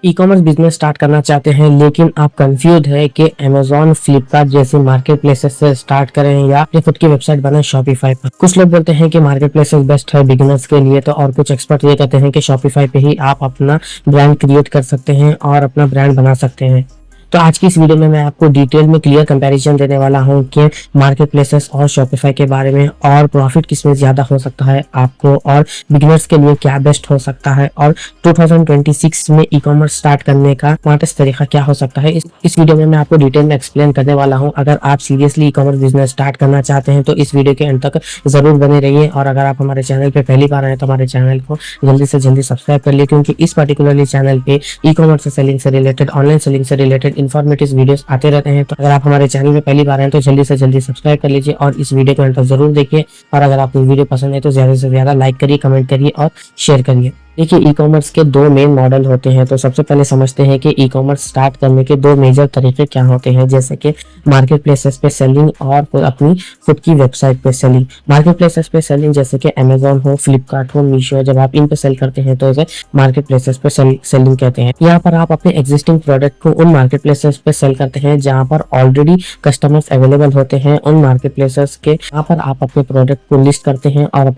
E commerce business start करना चाहते हैं लेकिन आप कंफ्यूज है कि अमेजोन फ्लिपकार्ट जैसे मार्केट प्लेसेस से स्टार्ट करें या अपनी खुद की वेबसाइट बनाएं शॉपिफाई पर। कुछ लोग बोलते हैं कि मार्केट प्लेसेस बेस्ट है बिगिनर्स के लिए, तो और कुछ एक्सपर्ट ये कहते हैं कि शॉपिफाई पे ही आप अपना ब्रांड क्रिएट कर सकते हैं और अपना ब्रांड बना सकते हैं। तो आज की इस वीडियो में मैं आपको डिटेल में क्लियर कंपैरिजन देने वाला हूं कि मार्केट प्लेसेस और शॉपिफाई के बारे में, और प्रॉफिट किसमें ज्यादा हो सकता है आपको, और बिगिनर्स के लिए क्या बेस्ट हो सकता है, और 2026 में ई कॉमर्स स्टार्ट करने का स्मार्टेस्ट तरीका क्या हो सकता है। इस वीडियो में मैं आपको डिटेल में एक्सप्लेन करने वाला हूँ। अगर आप seriously e commerce business start करना चाहते हैं तो इस वीडियो के अंत तक जरूर बने रहिए। और अगर आप हमारे चैनल पे पहली बार आए तो हमारे चैनल को जल्दी से जल्दी सब्सक्राइब कर लिए, क्योंकि इस पर्टिकुलरली चैनल पे ई कॉमर्स सेलिंग से रिलेटेड, ऑनलाइन सेलिंग से रिलेटेड इन्फॉर्मेटिव वीडियोस आते रहते हैं। तो अगर आप हमारे चैनल में पहली बार हैं तो जल्दी से जल्दी सब्सक्राइब कर लीजिए और इस वीडियो को अंत तक जरूर देखिए। और अगर आपको वीडियो पसंद है तो ज्यादा से ज्यादा लाइक करिए, कमेंट करिए और शेयर करिए। देखिए, ई कॉमर्स के दो मेन मॉडल होते हैं। तो सबसे पहले समझते हैं कि ई कॉमर्स स्टार्ट करने के दो मेजर तरीके क्या होते हैं, जैसे कि मार्केट प्लेसेस पे सेलिंग और अपनी खुद की वेबसाइट पे सेलिंग। मार्केट प्लेसेस पे सेलिंग जैसे कि अमेजोन हो, फ्लिपकार्ट हो, मीशो, जब आप इन पे सेल करते हैं तो इसे मार्केट प्लेसेस पे सेलिंग कहते हैं। यहाँ पर आप अपने एग्जिस्टिंग प्रोडक्ट को उन मार्केट प्लेसेस पे सेल करते हैं जहाँ पर ऑलरेडी कस्टमर्स अवेलेबल होते हैं। उन मार्केट प्लेसेस के यहाँ पर आप अपने प्रोडक्ट को लिस्ट करते हैं और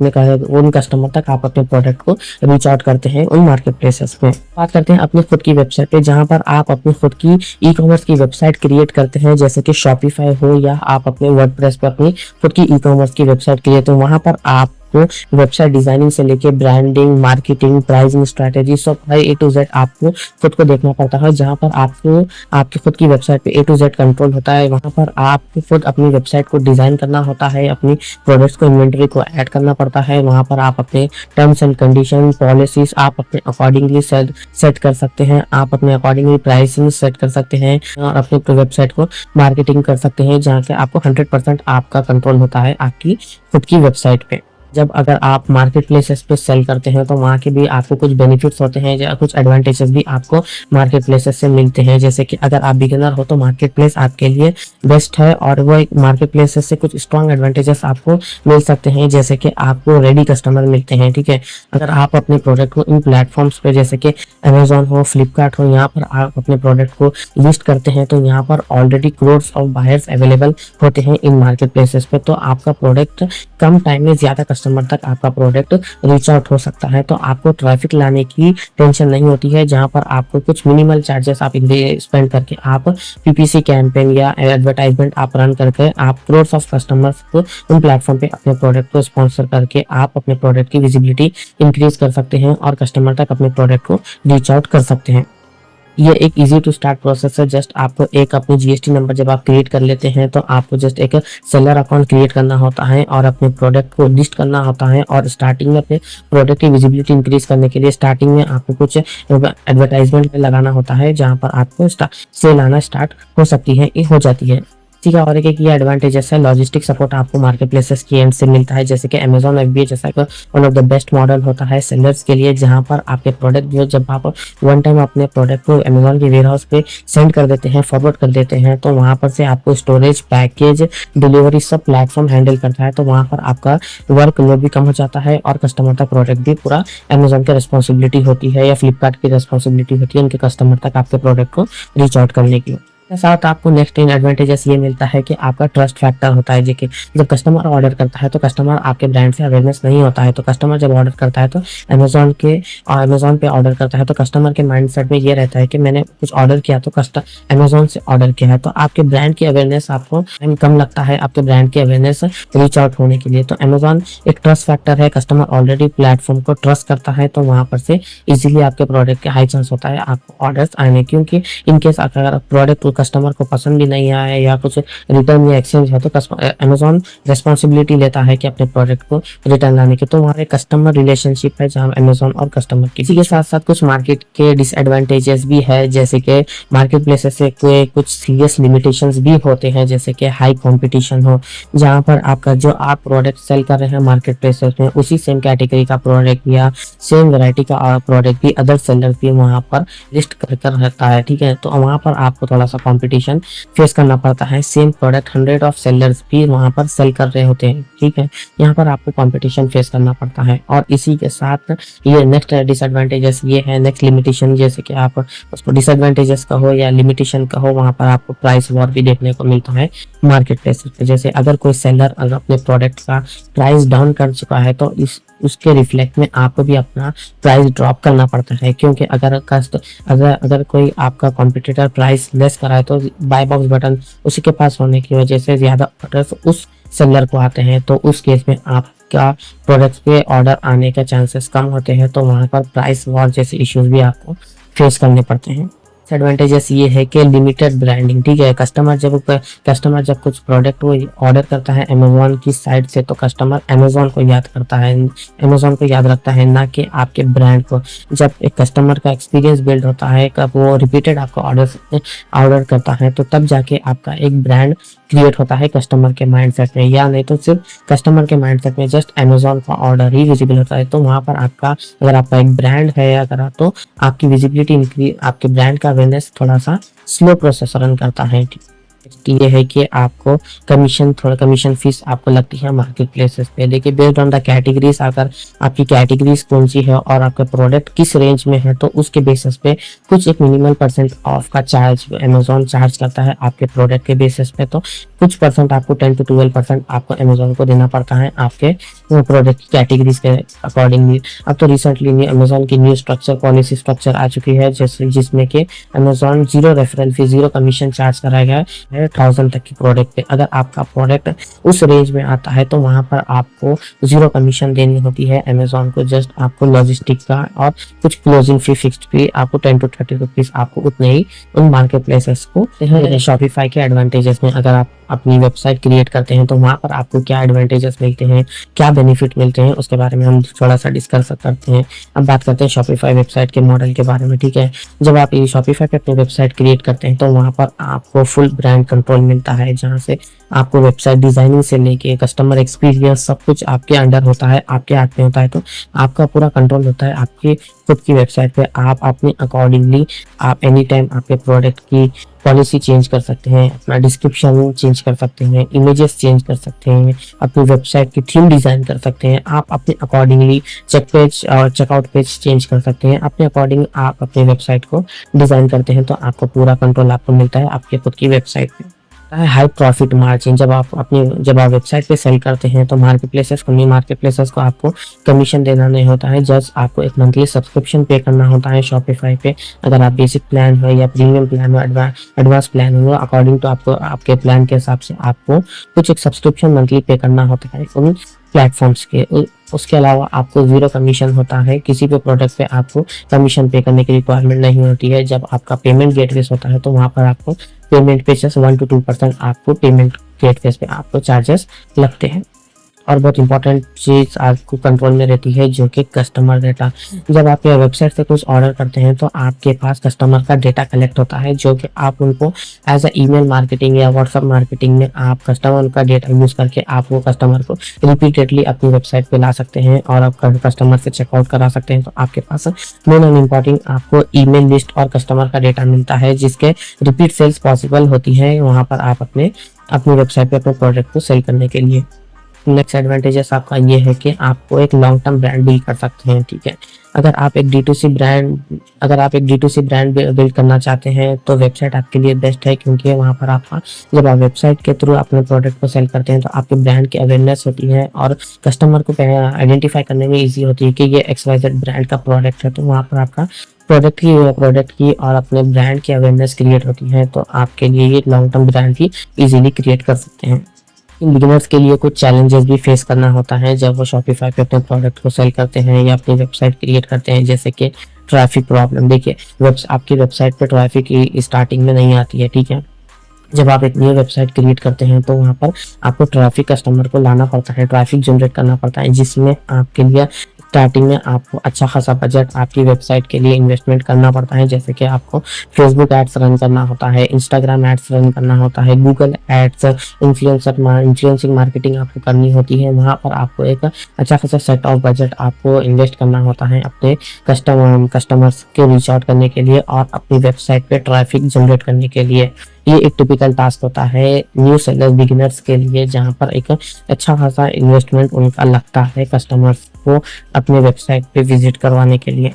उन कस्टमर तक आप अपने प्रोडक्ट को रीच आउट करते हैं उन मार्केट प्लेसेस में। बात करते हैं अपनी खुद की वेबसाइट पे, जहां पर आप अपनी खुद की ई कॉमर्स की वेबसाइट क्रिएट करते हैं, जैसे कि शॉपिफाई हो या आप अपने वर्डप्रेस पर अपनी खुद की ई कॉमर्स की वेबसाइट क्रिएट। तो वहां पर आप वेबसाइट डिजाइनिंग से लेके ब्रांडिंग, मार्केटिंग, प्राइसिंग स्ट्रेटेजी, सब ए टू जेड आपको खुद को देखना पड़ता है। जहां पर आपको आपकी खुद की वेबसाइट पे ए टू जेड कंट्रोल होता है। वहां पर आपको खुद अपनी वेबसाइट को डिजाइन करना होता है, अपनी प्रोडक्ट्स को इन्वेंटरी को ऐड करना पड़ता है। वहां पर आप अपने टर्म्स एंड कंडीशन पॉलिसीज आप अपने अकॉर्डिंगली सेट कर सकते हैं। आप अपने अकॉर्डिंगली प्राइसिंग सेट कर सकते हैं और अपने वेबसाइट को मार्केटिंग कर सकते हैं, जहाँ से आपको 100% आपका कंट्रोल होता है आपकी खुद की वेबसाइट पे। जब अगर आप मार्केट प्लेसेस पे सेल करते हैं तो वहाँ के भी आपको कुछ बेनिफिट्स होते हैं या कुछ एडवांटेजेस भी आपको मार्केट प्लेसेस से मिलते हैं। जैसे कि अगर आप बिगिनर हो तो मार्केट प्लेस आपके लिए बेस्ट है, और वो मार्केट प्लेसेस से कुछ स्ट्रॉन्ग एडवांटेजेस आपको मिल सकते हैं, जैसे कि आपको रेडी कस्टमर मिलते हैं। ठीक है, अगर आप अपने प्रोडक्ट को इन प्लेटफॉर्म्स पे जैसे कि अमेजोन हो, फ्लिपकार्ट हो, यहाँ पर आप अपने प्रोडक्ट को लिस्ट करते हैं तो यहाँ पर already crores of buyers available होते हैं इन मार्केट प्लेसेस पे। तो आपका प्रोडक्ट कम टाइम में ज्यादा कस्टमर तक आपका प्रोडक्ट रीच आउट हो सकता है। तो आपको ट्रैफिक लाने की टेंशन नहीं होती है, जहां पर आपको कुछ मिनिमल चार्जेस आप स्पेंड करके आप पीपीसी कैंपेन या एडवर्टाइजमेंट आप रन करके आप क्रोर्स ऑफ कस्टमर्स को उन प्लेटफॉर्म पे अपने प्रोडक्ट को स्पॉन्सर करके आप अपने प्रोडक्ट की विजिबिलिटी इंक्रीज कर सकते हैं और कस्टमर तक अपने प्रोडक्ट को रीच आउट कर सकते हैं। ये एक इजी टू स्टार्ट प्रोसेस है। जस्ट आपको एक अपनी जीएसटी नंबर जब आप क्रिएट कर लेते हैं तो आपको जस्ट एक सेलर अकाउंट क्रिएट करना होता है और अपने प्रोडक्ट को लिस्ट करना होता है। और स्टार्टिंग में अपने प्रोडक्ट की विजिबिलिटी इंक्रीज करने के लिए स्टार्टिंग में आपको कुछ एडवर्टाइजमेंट लगाना होता है, जहां पर आपको सेल आना स्टार्ट हो सकती है, हो जाती है। ठीक है, और एक ये एडवांटेजेस है, लॉजिस्टिक सपोर्ट आपको मार्केट प्लेसेस की एंड से मिलता है, जैसे कि अमेजॉन FBA जैसा one of the best model होता है सेलर्स के लिए, जहां पर आपके प्रोडक्ट जो जब आप वन टाइम अपने प्रोडक्ट को अमेजॉन के वेयर हाउस पे सेंड कर देते हैं, फॉरवर्ड कर देते हैं, तो वहां पर से आपको स्टोरेज, पैकेज, डिलीवरी सब प्लेटफॉर्म हैंडल करता है। तो वहां पर आपका वर्क लोड भी कम हो जाता है और कस्टमर तक प्रोडक्ट भी पूरा अमेजॉन की रिस्पॉन्सिबिलिटी होती है या फ्लिपकार्ट की रिस्पॉन्सिबिलिटी होती है उनके कस्टमर तक आपके प्रोडक्ट को रीच आउट करने की। साथ आपको नेक्स्ट इन एडवांटेजेस ये मिलता है कि आपका ट्रस्ट फैक्टर होता है। कि जब कस्टमर ऑर्डर करता है तो कस्टमर आपके ब्रांड से अवेयरनेस नहीं होता है। तो कस्टमर जब ऑर्डर करता है तो अमेजोन पे ऑर्डर करता है तो कस्टमर के माइंडसेट में ये रहता है कि मैंने कुछ ऑर्डर किया तो अमेजोन से ऑर्डर किया है। तो आपके ब्रांड की अवेयरनेस आपको कम लगता है आपके ब्रांड की अवेयरनेस रीच आउट होने के लिए। तो अमेजोन एक ट्रस्ट फैक्टर है, कस्टमर ऑलरेडी प्लेटफॉर्म को ट्रस्ट करता है तो वहां पर से इजीली आपके प्रोडक्ट के हाई चांस होता है आपको ऑर्डर्स आने, क्योंकि इनकेस अगर प्रोडक्ट कस्टमर को पसंद भी नहीं आया या कुछ रिटर्न या एक्सचेंज है तो अमेजोन रेस्पॉन्सिबिलिटी लेता है कि अपने प्रोडक्ट को रिटर्न लाने की। तो वहाँ एक कस्टमर रिलेशनशिप है जहाँ अमेजोन और कस्टमर की। इसी के साथ साथ कुछ मार्केट के डिसएडवांटेजेस भी है, जैसे कि मार्केट प्लेसेस से कुछ सीरियस लिमिटेशंस भी होते हैं, जैसे कि हाई कंपटीशन हो, जहाँ पर आपका जो आप प्रोडक्ट सेल कर रहे हैं मार्केट प्लेसेस में उसी सेम कैटेगरी का प्रोडक्ट या सेम वैरायटी का प्रोडक्ट भी अदर सेलर भी वहाँ पर लिस्ट कर रहता है। ठीक है, तो वहाँ पर आपको थोड़ा सा कंपटीशन फेस करना पड़ता है। सेम प्रोडक्ट 100 ऑफ सेलर्स भी वहां पर सेल कर रहे होते हैं, ठीक है। यहाँ पर आपको कंपटीशन फेस करना पड़ता है। और इसी के साथ ये नेक्स्ट डिसएडवांटेजेस ये है, नेक्स्ट लिमिटेशन, जैसे कि आप उसको डिसएडवांटेजेस कहो या लिमिटेशन कहो, वहां पर आपको प्राइस वॉर भी देखने को मिलता है मार्केट प्लेस पे। जैसे अगर कोई सेलर अगर अपने प्रोडक्ट का प्राइस डाउन कर चुका है तो इस उसके रिफ्लेक्ट में आपको भी अपना प्राइस ड्रॉप करना पड़ता है, क्योंकि अगर कोई आपका कॉम्पिटिटर प्राइस लेस कराए तो बाय बॉक्स बटन उसी के पास होने की वजह से ज्यादा ऑर्डर्स उस सेलर को आते हैं, तो उस केस में आपका प्रोडक्ट पे ऑर्डर आने के चांसेस कम होते हैं। तो वहां पर प्राइस वॉर जैसे इश्यूज भी आपको फेस करने पड़ते हैं। एडवांटेजेस ये है कि लिमिटेड ब्रांडिंग, ठीक है। कस्टमर जब कुछ प्रोडक्ट वो ऑर्डर करता है अमेजोन की साइट से, तो कस्टमर अमेजोन को याद करता है, अमेजोन को याद रखता है, ना कि आपके ब्रांड को। जब एक कस्टमर का एक्सपीरियंस बिल्ड होता है, कब वो रिपीटेड आपको ऑर्डर करता है, तो तब जाके आपका एक ब्रांड क्रिएट होता है कस्टमर के माइंडसेट में। या नहीं तो सिर्फ कस्टमर के माइंडसेट में जस्ट अमेजोन का ऑर्डर ही विजिबल होता है, तो वहां पर अगर आपका एक ब्रांड है अगर तो आपकी विजिबिलिटी इंक्रीज, आपके ब्रांड का अवेयरनेस थोड़ा सा स्लो प्रोसेस रन करता है। ये है कि आपको कमीशन फीस आपको लगती है मार्केट प्लेसेस पे। देखिए बेस्ड ऑन द कैटेगरीज, अगर आपकी कैटेगरीज कौन सी है और आपका प्रोडक्ट किस रेंज में है, तो उसके बेसिस पे कुछ एक मिनिमल परसेंट ऑफ का चार्ज अमेजोन चार्ज करता है आपके प्रोडक्ट के बेसिस पे। तो कुछ परसेंट आपको 10 to 12% आपको अमेजोन को देना पड़ता है आपके प्रोडक्ट की कैटेगरीज के अकॉर्डिंगली। अब तो रिसेंटली अमेजोन की न्यू पॉलिसी स्ट्रक्चर आ चुकी है, जिसमें कि Amazon 0 referral fee, 0 commission charge कराया गया है 1000 तक की प्रोडक्ट पे। अगर आपका प्रोडक्ट उस रेंज में आता है तो वहां पर आपको 0 कमीशन देनी होती है अमेजोन को। जस्ट आपको लॉजिस्टिक का और कुछ क्लोजिंग फी, फिक्स्ड फी आपको 10 to 30 रुपीज आपको उतने ही उन मार्केट प्लेसेस को। शॉपिफाई के एडवांटेजेस में अगर आप अपनी वेबसाइट क्रिएट करते हैं तो वहां पर आपको क्या एडवांटेजेस मिलते हैं, क्या बेनिफिट मिलते हैं, उसके बारे में हम थोड़ा सा डिस्कस करते हैं। अब बात करते हैं शॉपिफाई वेबसाइट के मॉडल के बारे में, ठीक है। जब आप ये शॉपिफाई पे अपनी वेबसाइट क्रिएट करते हैं तो वहां पर आपको फुल ब्रांड कंट्रोल मिलता है, जहां से आपको वेबसाइट डिजाइनिंग से लेके कस्टमर एक्सपीरियंस सब कुछ आपके अंडर होता है, आपके हाथ में होता है। तो आपका पूरा कंट्रोल होता है आपकी खुद की वेबसाइट पे। आप अपने अकॉर्डिंगली आप एनी टाइम आपके प्रोडक्ट की पॉलिसी चेंज कर सकते हैं, अपना डिस्क्रिप्शन चेंज कर सकते हैं, इमेजेस चेंज कर सकते हैं, अपनी वेबसाइट की थीम डिजाइन कर सकते हैं। आप अपने अकॉर्डिंगली चेक पेज और चेकआउट पेज चेंज कर सकते हैं। अपने अकॉर्डिंग आप अपनी वेबसाइट को डिजाइन करते हैं, तो आपको पूरा कंट्रोल आपको मिलता है आपके खुद की वेबसाइट पे। हाई प्रॉफिट मार्जिन, जब आप वेबसाइट पे सेल करते हैं तो मार्केट प्लेसेस को आपको कमीशन देना नहीं होता है, जस्ट आपको एक मंथली सब्सक्रिप्शन पे करना होता है शॉपिफाई पे। अगर आप बेसिक प्लान हो या प्रीमियम प्लान हो, एडवांस प्लान हो, अकॉर्डिंग टू आपको आपके प्लान के हिसाब से आपको कुछ एक सब्सक्रिप्शन मंथली पे करना होता है उन प्लेटफॉर्म्स के। उसके अलावा आपको 0 कमीशन होता है, किसी भी प्रोडक्ट पे आपको कमीशन पे करने की रिक्वायरमेंट नहीं होती है। जब आपका पेमेंट गेटवेज होता है तो वहां पर आपको पेमेंट पे 1 to 2% आपको पेमेंट गेटवेज पे आपको चार्जेस लगते हैं। और बहुत इंपॉर्टेंट चीज आपको कंट्रोल में रहती है जो कि कस्टमर डेटा। जब आप ये वेबसाइट से कुछ ऑर्डर करते हैं तो आपके पास कस्टमर का डेटा कलेक्ट होता है, जो कि आप उनको एज अ ईमेल मार्केटिंग या व्हाट्सएप मार्केटिंग में आप कस्टमर का डेटा यूज करके आप वो कस्टमर को रिपीटेडली अपनी वेबसाइट पे ला सकते हैं और आप कस्टमर से चेकआउट करा सकते हैं। तो आपके पास मेन एंड इम्पॉर्टेंट आपको ईमेल लिस्ट और कस्टमर का डेटा मिलता है, जिसके रिपीट सेल्स पॉसिबल होती है वहां पर आप अपनी वेबसाइट पे अपने प्रोडक्ट को सेल करने के लिए। नेक्स्ट एडवांटेजेस आपका ये है कि आपको एक लॉन्ग टर्म ब्रांड बिल्ड कर सकते हैं, ठीक है। अगर आप एक D2C ब्रांड बिल्ड करना चाहते हैं तो वेबसाइट आपके लिए बेस्ट है, क्योंकि वहां पर आपका जब आप वेबसाइट के थ्रू अपने प्रोडक्ट को सेल करते हैं तो आपके ब्रांड की अवेयरनेस होती है और कस्टमर को आइडेंटिफाई करने में ईजी होती है कि ये XYZ ब्रांड का प्रोडक्ट है। तो वहां पर आपका प्रोडक्ट की और अपने ब्रांड की अवेयरनेस क्रिएट होती है, तो आपके लिए ये लॉन्ग टर्म ब्रांड भी इजीली क्रिएट कर सकते हैं। बिगिनर्स के लिए कुछ चैलेंजेस भी फेस करना होता है जब वो शॉपिफाई पे अपने प्रोडक्ट को सेल करते हैं या अपनी वेबसाइट क्रिएट करते हैं, जैसे कि ट्रैफिक प्रॉब्लम। देखिए आपकी वेबसाइट पे ट्रैफिक की स्टार्टिंग में नहीं आती है, ठीक है। जब आप एक न्यू वेबसाइट क्रिएट करते हैं तो वहां पर आपको ट्रैफिक कस्टमर को लाना पड़ता है, ट्रैफिक जनरेट करना पड़ता है, जिसमें आपके लिए स्टार्टिंग में आपको अच्छा खासा बजट आपकी वेबसाइट के लिए इन्वेस्टमेंट करना पड़ता है। जैसे कि आपको फेसबुक एड्स रन करना होता है, इंस्टाग्राम एड्स रन करना होता है, गूगल एड्स, इन्फ्लुएंसिंग मार्केटिंग आपको करनी होती है। वहां पर आपको एक अच्छा खासा सेट ऑफ बजट आपको इन्वेस्ट करना होता है अपने कस्टमर्स के रीच आउट करने के लिए और अपनी वेबसाइट पे ट्रैफिक जनरेट करने के लिए। ये एक टिपिकल टास्क होता है न्यू सेलर बिगिनर्स के लिए, जहाँ पर एक अच्छा खासा इन्वेस्टमेंट उनका लगता है कस्टमर्स को अपने वेबसाइट पे विजिट करवाने के लिए।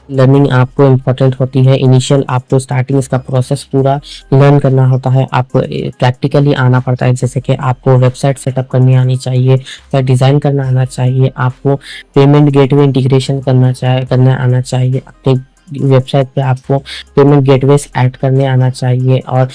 लर्निंग आपको इम्पोर्टेंट होती है। इनिशियल आपको स्टार्टिंग इसका प्रोसेस पूरा लर्न करना होता है, आपको प्रैक्टिकली आना पड़ता है। जैसे कि आपको वेबसाइट सेटअप करनी आनी चाहिए, डिज़ाइन करना आना चाहिए, आपको पेमेंट गेटवे इंटीग्रेशन करना आना चाहिए, अपने वेबसाइट पे आपको पेमेंट गेटवेज ऐड करने आना चाहिए, और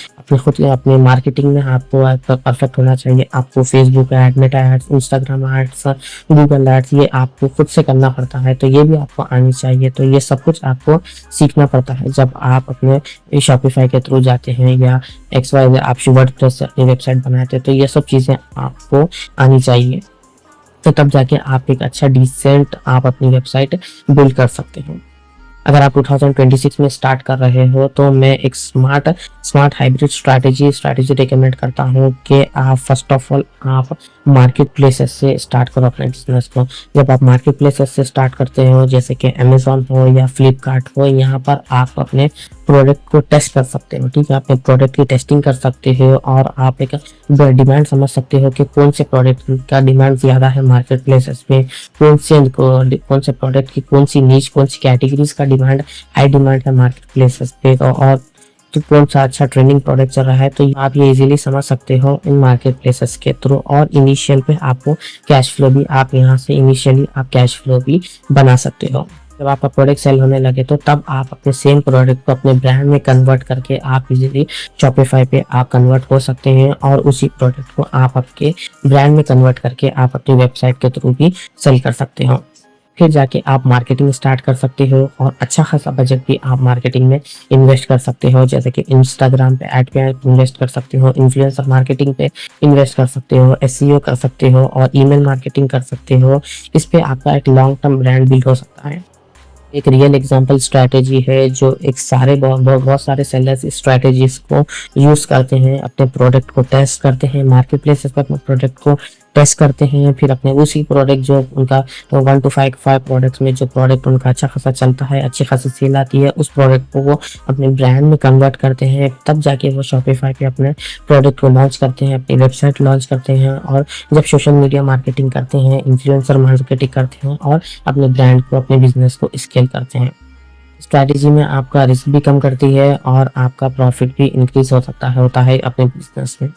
अपने मार्केटिंग में आपको परफेक्ट होना चाहिए। आपको Facebook ad, Meta ads, Instagram ads, Google ads ये आपको खुद से करना पड़ता है, तो ये भी आपको आनी चाहिए। तो ये सब कुछ आपको सीखना पड़ता है जब आप अपने शॉपिफाई के थ्रू जाते हैं या XYZ आप वर्डप्रेस से अपनी वेबसाइट बनाते हैं, तो ये सब चीज़ें आपको आनी चाहिए। तो तब जाके आप एक अच्छा डिसेंट आप अपनी वेबसाइट बिल्ड कर सकते हैं। अगर आप 2026 में स्टार्ट कर रहे हो तो मैं एक स्मार्ट हाइब्रिड स्ट्रैटेजी रिकमेंड करता हूँ कि आप फर्स्ट ऑफ ऑल आप मार्केट प्लेसेस से स्टार्ट करो अपने बिजनेस को। जब आप मार्केट प्लेसेस से स्टार्ट करते हो, जैसे कि अमेजोन हो या फ्लिपकार्ट हो, यहाँ पर आप अपने प्रोडक्ट को टेस्ट कर सकते हो। ठीक है, अपने प्रोडक्ट की टेस्टिंग कर सकते हो और आप एक डिमांड समझ सकते हो कि कौन से प्रोडक्ट का डिमांड ज़्यादा है मार्केट प्लेसेस पे, कौन से प्रोडक्ट की कौन सी नीच, कौन सी कैटेगरीज का डिमांड हाई डिमांड है मार्केट प्लेसेस पे, और तो कौन सा अच्छा ट्रेंडिंग प्रोडक्ट चल रहा है। तो आप ये इजीली समझ सकते हो इन मार्केट प्लेसेस के थ्रू। और इनिशियल पे आपको कैश फ्लो भी आप यहाँ से इनिशियली आप कैश फ्लो भी बना सकते हो। जब आपका प्रोडक्ट सेल होने लगे तो तब आप अपने सेम प्रोडक्ट को अपने ब्रांड में कन्वर्ट करके आप इजीली शॉपिफाई पे आप कन्वर्ट हो सकते हैं, और उसी प्रोडक्ट को आप आपके ब्रांड में कन्वर्ट करके आप अपनी वेबसाइट के थ्रू भी सेल कर सकते हो। फिर जाके आप मार्केटिंग स्टार्ट कर सकते हो, और अच्छा खासा बजट भी आप मार्केटिंग में इन्वेस्ट कर सकते हो। जैसे कि इंस्टाग्राम पे ऐड पे इन्वेस्ट कर सकते हो, इन्फ्लुएंसर मार्केटिंग पे इन्वेस्ट कर सकते हो, SEO कर सकते हो, और ईमेल मार्केटिंग कर सकते हो। इस पे आपका एक लॉन्ग टर्म ब्रांड बिल्ड हो सकता है। एक रियल एग्जांपल स्ट्रैटेजी है जो बहुत सारे सेलर्स इस स्ट्रैटेजीज को यूज करते हैं, अपने प्रोडक्ट को टेस्ट करते हैं मार्केट प्लेसेस पर, अपने प्रोडक्ट को टेस्ट करते हैं, फिर अपने उसी प्रोडक्ट जो उनका 1 to 5 प्रोडक्ट्स में जो प्रोडक्ट उनका अच्छा खासा चलता है, अच्छी खासी सेल आती है, उस प्रोडक्ट को वो अपने ब्रांड में कन्वर्ट करते हैं। तब जाके वो शॉपिफाई पे अपने प्रोडक्ट को लॉन्च करते हैं, अपनी वेबसाइट लॉन्च करते हैं, और जब सोशल मीडिया मार्केटिंग करते हैं, इन्फ्लुएंसर मार्केटिंग करते हैं, और अपने ब्रांड को, अपने बिजनेस को स्केल करते हैं। स्ट्रैटेजी में आपका रिस्क भी कम करती है और आपका प्रॉफिट भी इंक्रीज होता है अपने बिजनेस में।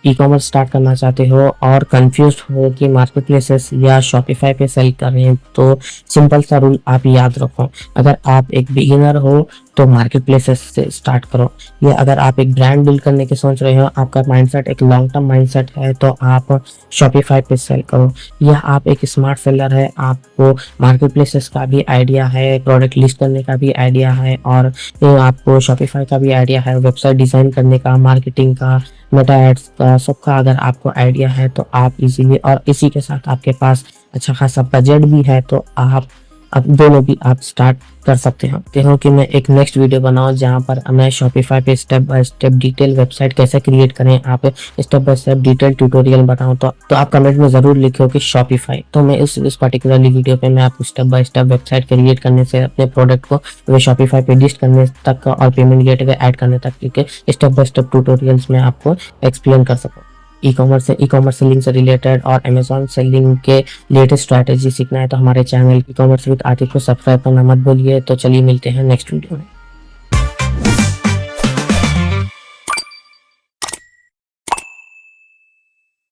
ई-कॉमर्स स्टार्ट करना चाहते हो और कंफ्यूज हो कि मार्केट प्लेसेस या शॉपिफाई पे सेल कर रहे हैं, तो सिंपल सा रूल आप याद रखो। अगर आप एक बिगिनर हो तो मार्केट प्लेसेस से स्टार्ट करो, या अगर आप एक ब्रांड बिल्ड करने की सोच रहे हो, आपका माइंडसेट एक लॉन्ग टर्म माइंडसेट है, तो आप शॉपिफाई पे सेल करो। या आप एक स्मार्ट सेलर है, आपको मार्केट प्लेसेस का भी आइडिया है, प्रोडक्ट लिस्ट करने का भी आइडिया है, और आपको शॉपिफाई का भी आइडिया है, वेबसाइट डिज़ाइन करने का, मार्केटिंग का, मेटा एड्स का, सबका अगर आपको आइडिया है तो आप इजीली, और इसी के साथ आपके पास अच्छा खासा बजट भी है, तो आप अब दोनों भी आप स्टार्ट कर सकते हो। देखते हो कि मैं एक नेक्स्ट वीडियो बनाऊं जहां पर मैं शॉपिफाई पे step by step detail website कैसे क्रिएट करें, आप step by step detail tutorial बताऊं, तो आप कमेंट में जरूर लिखो कि शॉपिफाई। तो मैं इस पर्टिकुलरली वीडियो पे मैं आपको step by step website create करने से अपने प्रोडक्ट को वे शॉपिफाई पे लिस्ट करने तक और पेमेंट गेटवे ऐड करने तक के स्टेप बाय स्टेप ट्यूटोरियल्स में आपको एक्सप्लेन कर सकूं। ई कॉमर्स सेलिंग से रिलेटेड और अमेजॉन सेलिंग के लेटेस्ट स्ट्रैटेजी सीखना है तो हमारे channel e commerce with Atif को सब्सक्राइब करना मत भूलिए। तो चलिए मिलते हैं नेक्स्ट वीडियो में।